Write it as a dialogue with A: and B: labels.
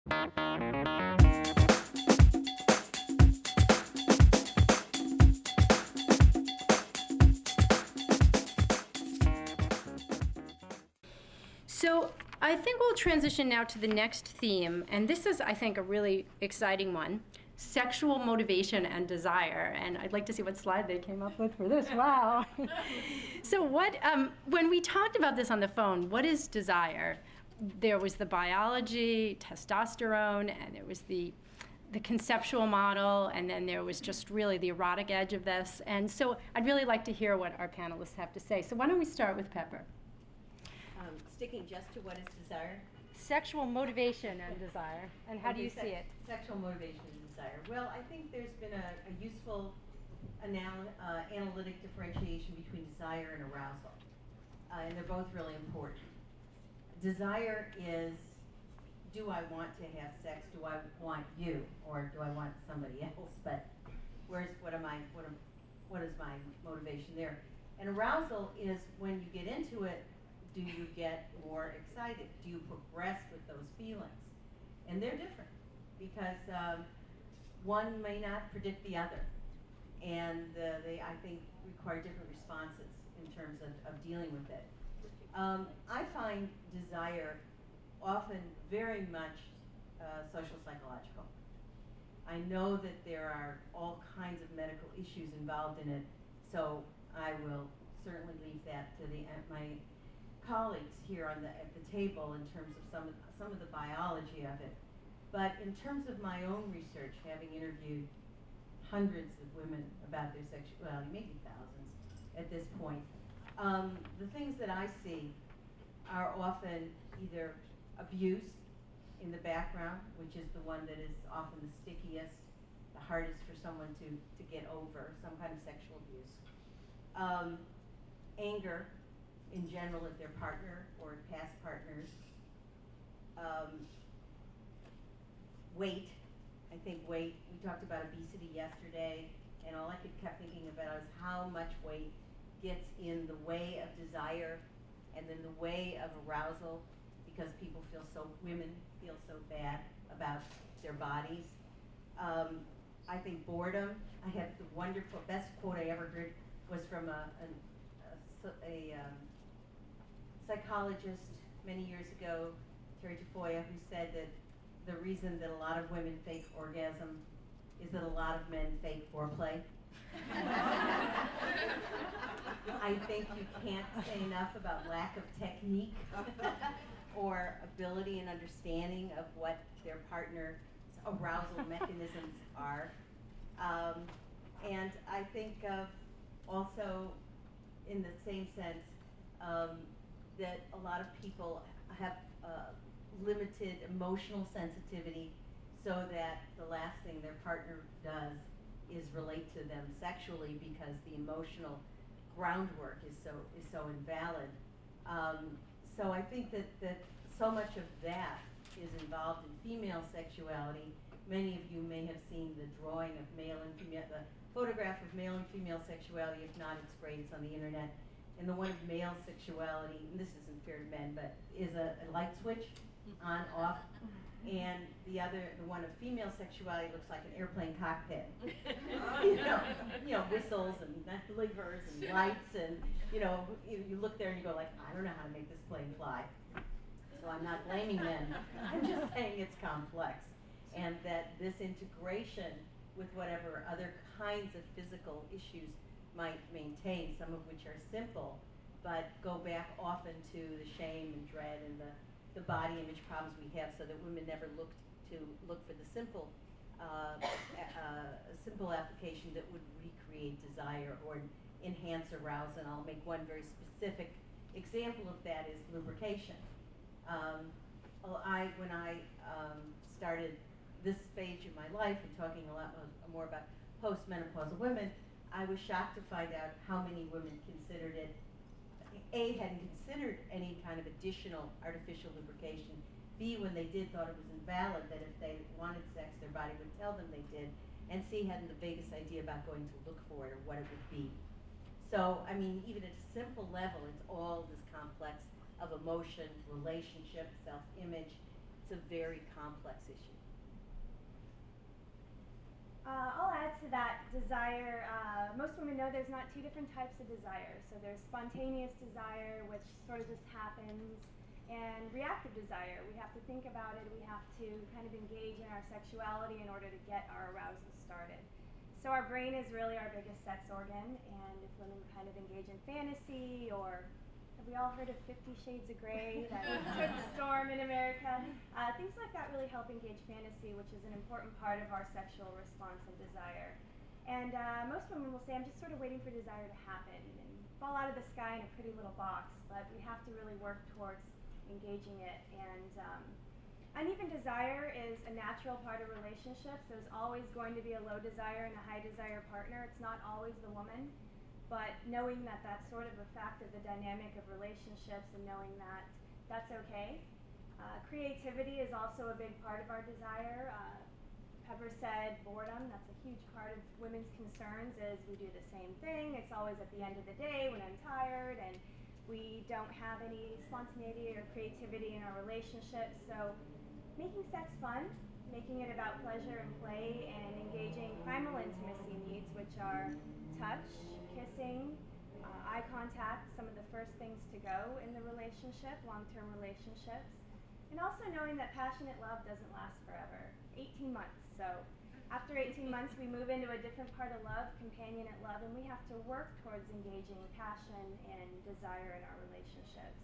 A: So I think we'll transition now to the next theme, and this is, I think, a really exciting one: sexual motivation and desire. And I'd like to see what slide they came up with for this. Wow. So when we talked about this on the phone, what is desire? There was the biology, testosterone, and there was the conceptual model, and then there was just really the erotic edge of this. And so I'd really like to hear what our panelists have to say. So why don't we start with Pepper?
B: Sticking just to what is desire?
A: Sexual motivation and desire. And how do you see it?
B: Sexual motivation and desire. Well, I think there's been a useful analytic differentiation between desire and arousal. And they're both really important. Desire is, do I want to have sex? Do I want you? Or do I want somebody else? But what is my motivation there? And arousal is when you get into it, do you get more excited? Do you progress with those feelings? And they're different because one may not predict the other. And they, I think, require different responses in terms of dealing with it. I find desire often very much social psychological. I know that there are all kinds of medical issues involved in it, so I will certainly leave that to my colleagues here at the table in terms of some of the biology of it. But in terms of my own research, having interviewed hundreds of women about their sexuality, maybe thousands at this point, the things that I see are often either abuse in the background, which is the one that is often the stickiest, the hardest for someone to get over, some kind of sexual abuse. Anger in general at their partner or past partners. Weight. I think weight, we talked about obesity yesterday, and all I kept thinking about is how much weight gets in the way of desire and then the way of arousal, because women feel so bad about their bodies. I think boredom. I have the wonderful, best quote I ever heard was from a psychologist many years ago, Terry Tafoya, who said that the reason that a lot of women fake orgasm is that a lot of men fake foreplay. I think you can't say enough about lack of technique or ability and understanding of what their partner's arousal mechanisms are. And I think also in the same sense that a lot of people have limited emotional sensitivity, so that the last thing their partner does is relate to them sexually because the emotional groundwork is so invalid. So I think that so much of that is involved in female sexuality. Many of you may have seen the drawing of male and female, the photograph of male and female sexuality. If not, it's great, it's on the internet. And the one of male sexuality, and this isn't fair to men, but is a light switch, on, off. And the one of female sexuality looks like an airplane cockpit. you know, whistles and levers and lights, and you look there and you go like, I don't know how to make this plane fly. So I'm not blaming men. I'm just saying it's complex, and that this integration with whatever other kinds of physical issues might maintain, some of which are simple, but go back often to the shame and dread and the body image problems we have, so that women never look for the simple simple application that would recreate desire or enhance arousal. And I'll make one very specific example of that is lubrication. When I started this stage in my life and talking a lot more about postmenopausal women, I was shocked to find out how many women considered it, hadn't considered any kind of additional artificial lubrication, B, when they did, thought it was invalid, that if they wanted sex, their body would tell them they did, and C, hadn't the vaguest idea about going to look for it or what it would be. So, I mean, even at a simple level, it's all this complex of emotion, relationship, self-image, It's a very complex issue.
C: I'll add to that desire. Most women know there's not two different types of desire. So there's spontaneous desire, which sort of just happens, and reactive desire. We have to think about it. We have to kind of engage in our sexuality in order to get our arousal started. So our brain is really our biggest sex organ, and if women kind of engage in fantasy, or have we all heard of 50 Shades of Grey, that took the storm in America? Things like that really help engage fantasy, which is an important part of our sexual response and desire. And most women will say, I'm just sort of waiting for desire to happen and fall out of the sky in a pretty little box, but we have to really work towards engaging it. And uneven desire is a natural part of relationships. There's always going to be a low desire and a high desire partner. It's not always the woman. But knowing that that's sort of a fact of the dynamic of relationships and knowing that that's okay. Creativity is also a big part of our desire. Pepper said boredom, that's a huge part of women's concerns, is we do the same thing. It's always at the end of the day when I'm tired and we don't have any spontaneity or creativity in our relationships. So making sex fun, making it about pleasure and play, and engaging primal intimacy needs, which are touch, kissing, eye contact, some of the first things to go in the relationship, long-term relationships. And also knowing that passionate love doesn't last forever, 18 months. So after 18 months, we move into a different part of love, companionate love, and we have to work towards engaging passion and desire in our relationships.